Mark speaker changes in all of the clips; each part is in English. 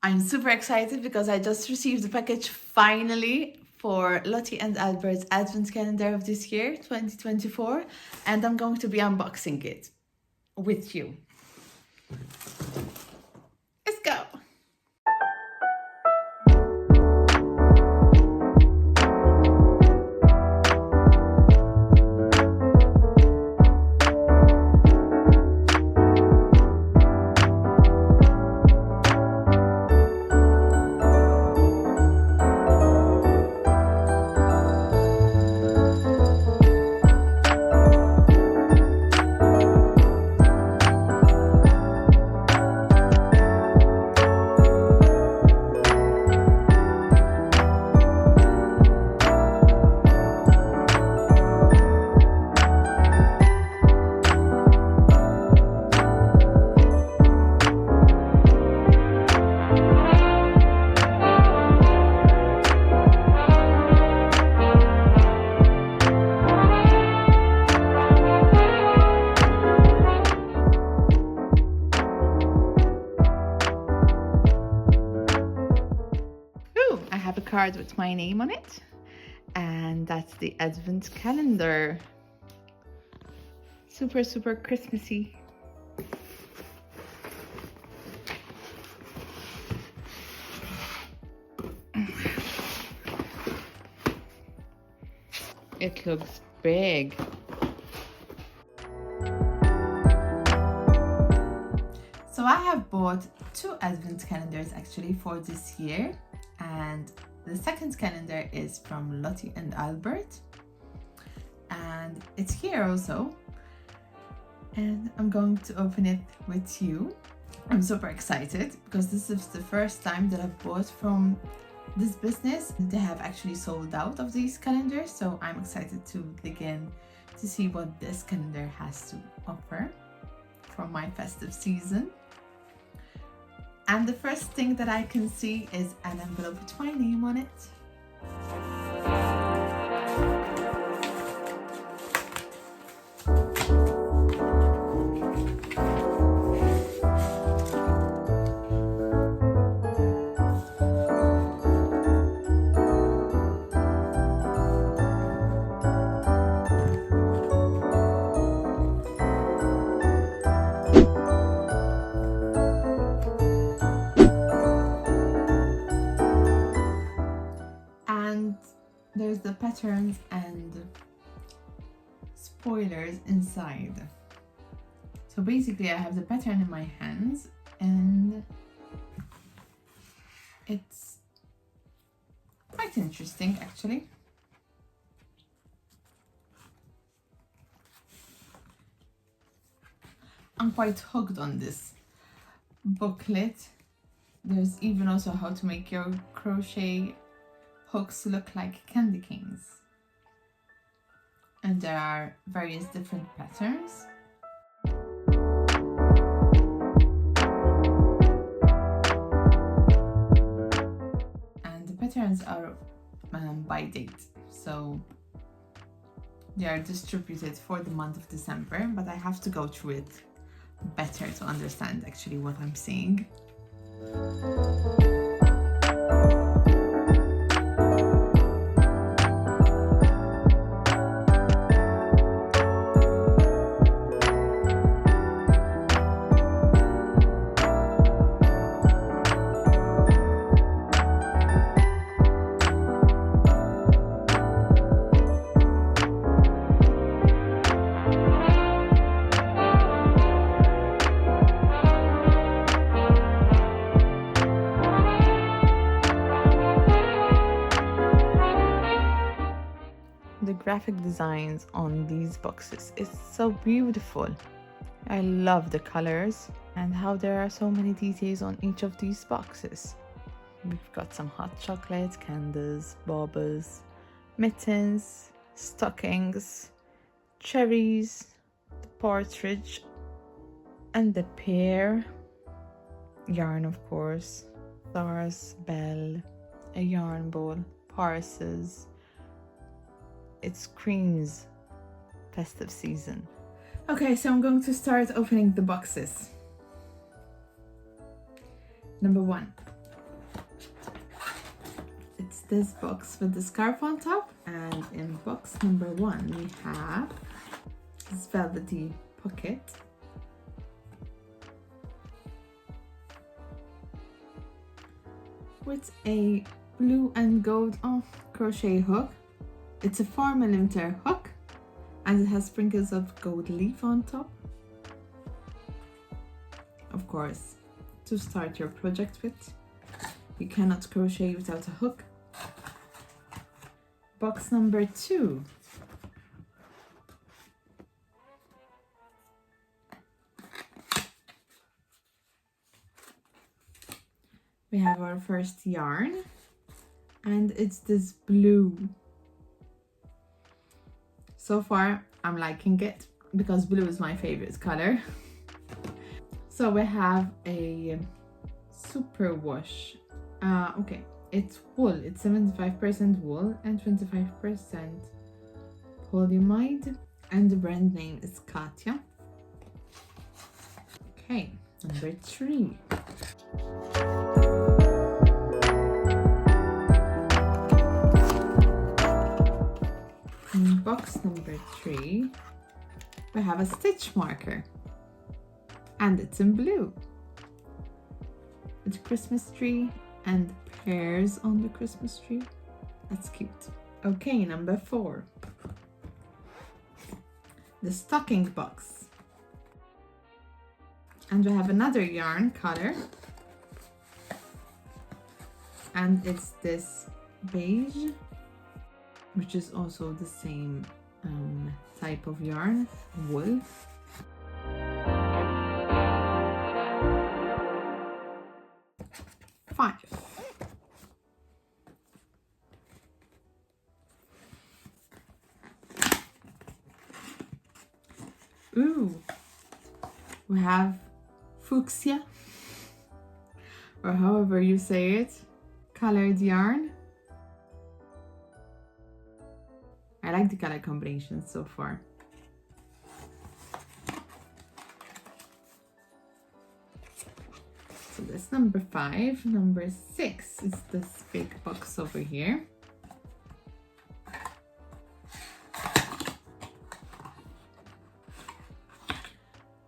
Speaker 1: I'm super excited because I just received the package finally for Lottie and Albert's Advent Calendar of this year, 2024, and I'm going to be unboxing it with you. Let's go! I have a card with my name on it, and that's the Advent calendar. Super, super Christmassy. It looks big. So I have bought 2 Advent calendars actually for this year, and the second calendar is from Lottie and Albert, and it's here also, and I'm going to open it with you. I'm super excited because this is the first time that I've bought from this business. They have actually sold out of these calendars, so I'm excited to dig in to see what this calendar has to offer for my festive season. And the first thing that I can see is an envelope with my name on it. And there's the patterns and spoilers inside. So basically I have the pattern in my hands, and it's quite interesting actually. I'm quite hooked on this booklet. There's even also how to make your crochet hooks look like candy canes. And there are various different patterns. And the patterns are by date, so they are distributed for the month of December, but I have to go through it better to understand actually what I'm seeing. The graphic designs on these boxes is so beautiful. I love the colors and how there are so many details on each of these boxes. We've got some hot chocolate, candles, baubles, mittens, stockings, cherries, the partridge and the pear, yarn of course, stars, bell, a yarn ball, parcels. It screams festive season. Okay, so I'm going to start opening the boxes. Number 1. this box with the scarf on top. And in box number 1 we have this velvety pocket. With a blue and gold crochet hook. It's a 4mm hook and it has sprinkles of gold leaf on top. Of course, to start your project with. You cannot crochet without a hook. Box number 2. We have our first yarn and it's this blue. So far I'm liking it because blue is my favorite color. So we have a super wash. Okay, it's wool. It's 75% wool and 25% polyamide, and the brand name is Katya. Okay, number 3. In box number 3, we have a stitch marker, and it's in blue. It's a Christmas tree and pears on the Christmas tree. That's cute. Okay, number 4. The stocking box. And we have another yarn color. And it's this beige, which is also the same type of yarn, wool. Ooh, we have fuchsia, or however you say it, colored yarn. I like the color combinations so far. So that's number 5. Number 6 is this big box over here.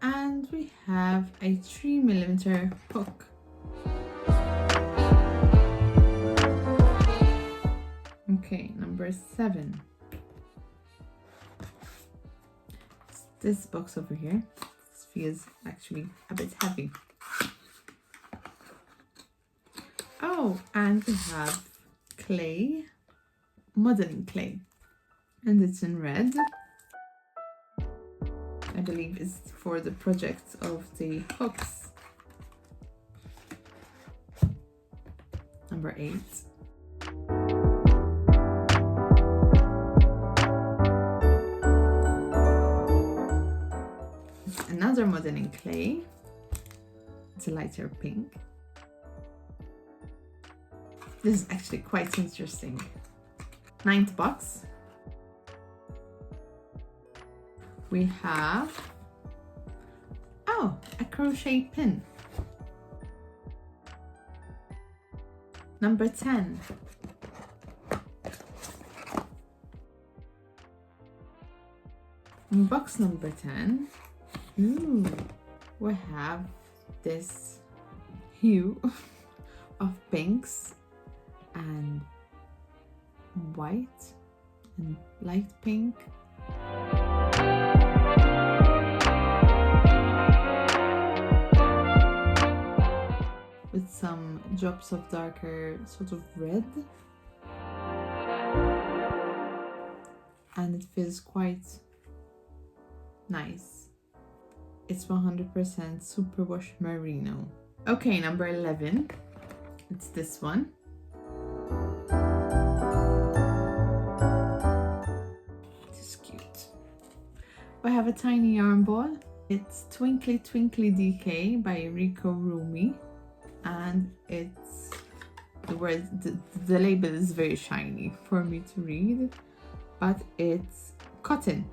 Speaker 1: And we have a 3mm hook. Okay, number 7. It's this box over here. This feels actually a bit heavy. Oh, and we have clay, modeling clay, and it's in red. I believe it's for the project of the hooks. Number 8. Another modeling clay. It's a lighter pink. This is actually quite interesting. 9th box. We have, oh, a crochet pin. Number 10. In box number 10, ooh, we have this hue of pinks and white and light pink. With some drops of darker sort of red. And it feels quite nice. It's 100% superwash merino. Okay, number 11. It's this one. This is cute. I have a tiny yarn ball. It's Twinkly Twinkly DK by Rico Rumi. And it's the label is very shiny for me to read, but it's cotton.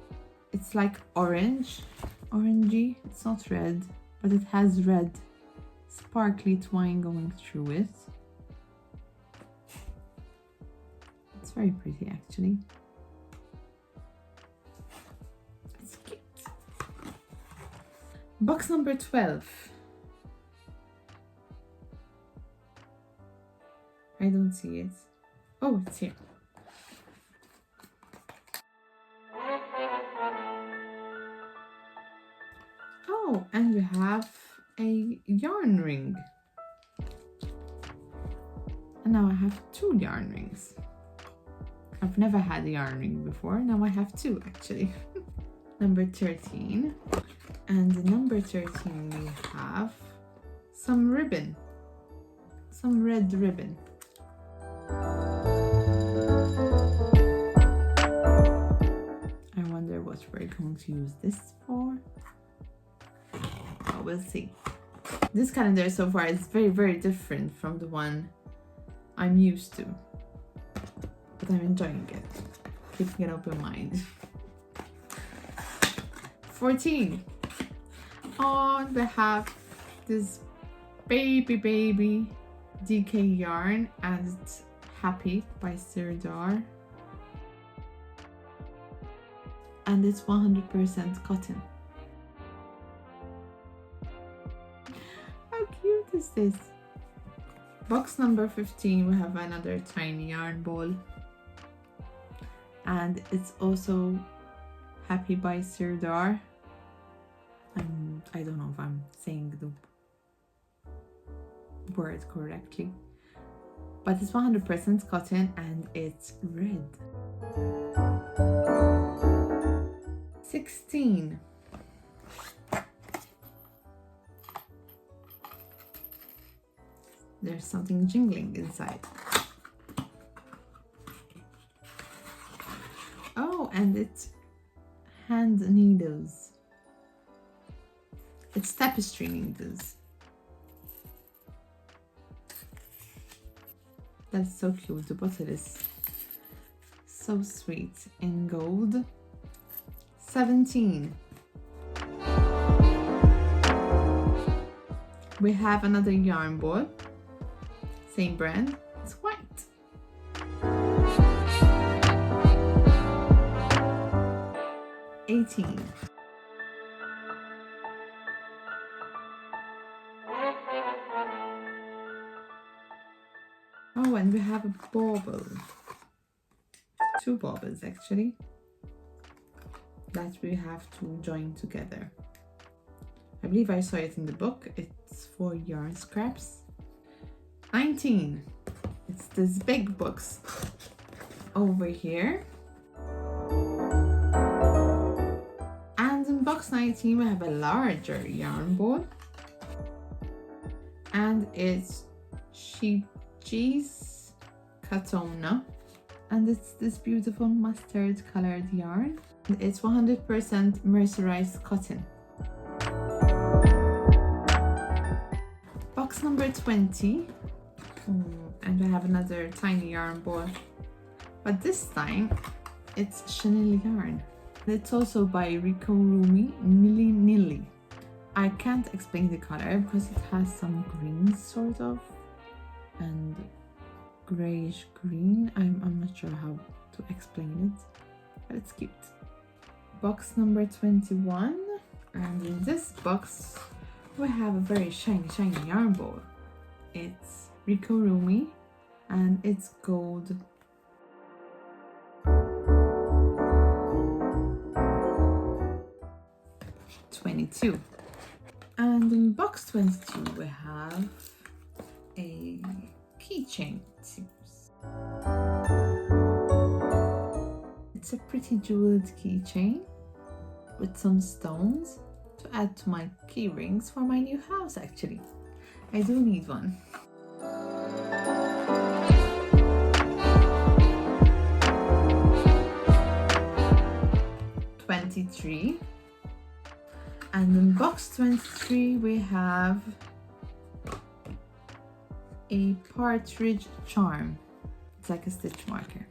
Speaker 1: It's like orangey. It's not red, but it has red sparkly twine going through it. It's very pretty actually. It's cute. Box number 12. I don't see it. Oh, it's here. Oh, and we have a yarn ring. And now I have 2 yarn rings. I've never had a yarn ring before. Now I have 2 actually. Number 13. And number 13 we have some ribbon. Some red ribbon. I wonder what we're going to use this for. Oh, we'll see. This calendar so far is very, very different from the one I'm used to. But I'm enjoying it. Keeping an open mind. 14. Oh, they have this baby DK yarn and it's Happy by Sirdar. And it's 100% cotton. How cute is this? Box number 15, we have another tiny yarn ball. And it's also Happy by Sirdar. I don't know if I'm saying the word correctly. But it's 100% cotton and it's red. 16. There's something jingling inside. Oh, and it's hand needles. It's tapestry needles. That's so cute. The bottle is so sweet in gold. 17. We have another yarn ball. Same brand. It's white. 18. Oh, and we have a bauble. 2 baubles actually. That we have to join together. I believe I saw it in the book. It's for yarn scraps. 19. It's this big box over here. And in box 19 we have a larger yarn ball. And it's sheep cheese Katona. And it's this beautiful mustard colored yarn. And it's 100% mercerized cotton. Box number 20. And we have another tiny yarn ball. But this time it's chenille yarn. It's also by Rikorumi Nilly Nilly. I can't explain the color because it has some green sort of and grayish green. I'm not sure how to explain it, but it's cute. Box number 21, and in this box we have a very shiny yarn ball. It's Rikorumi and it's gold. $22. And in box 22 we have a keychain, it seems. It's a pretty jeweled keychain with some stones to add to my key rings for my new house actually. I do need one. $23. And in box 23 we have a partridge charm. It's like a stitch marker,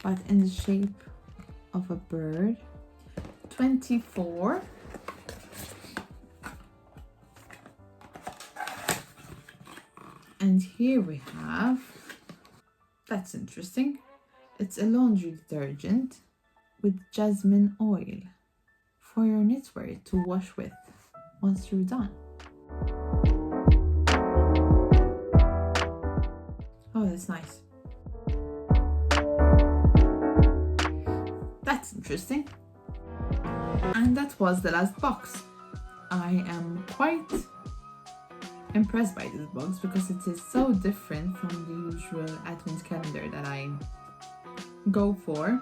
Speaker 1: but in the shape of a bird. 24. And here we have That's interesting. It's a laundry detergent with jasmine oil for your knitwear to wash with once you're done. Oh, that's nice. That's interesting. And that was the last box. I am quite impressed by this box because it is so different from the usual advent calendar that I go for.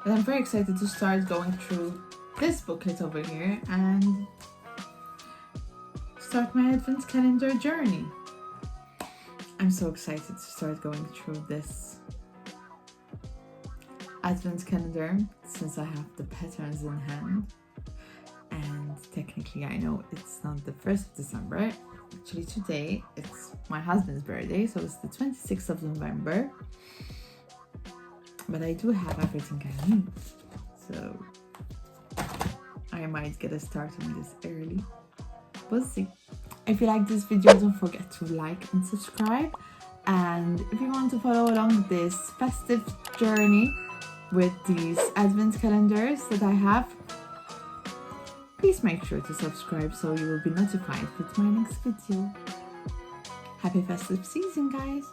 Speaker 1: And I'm very excited to start going through this booklet over here and start my advent calendar journey. I'm so excited to start going through this advent calendar since I have the patterns in hand. And technically I know it's not the 1st of December. Actually today it's my husband's birthday, so it's the 26th of November. But I do have everything I need, so I might get a start on this early. We'll see. If you like this video, don't forget to like and subscribe. And if you want to follow along this festive journey with these advent calendars that I have, please make sure to subscribe so you will be notified with my next video. Happy festive season, guys!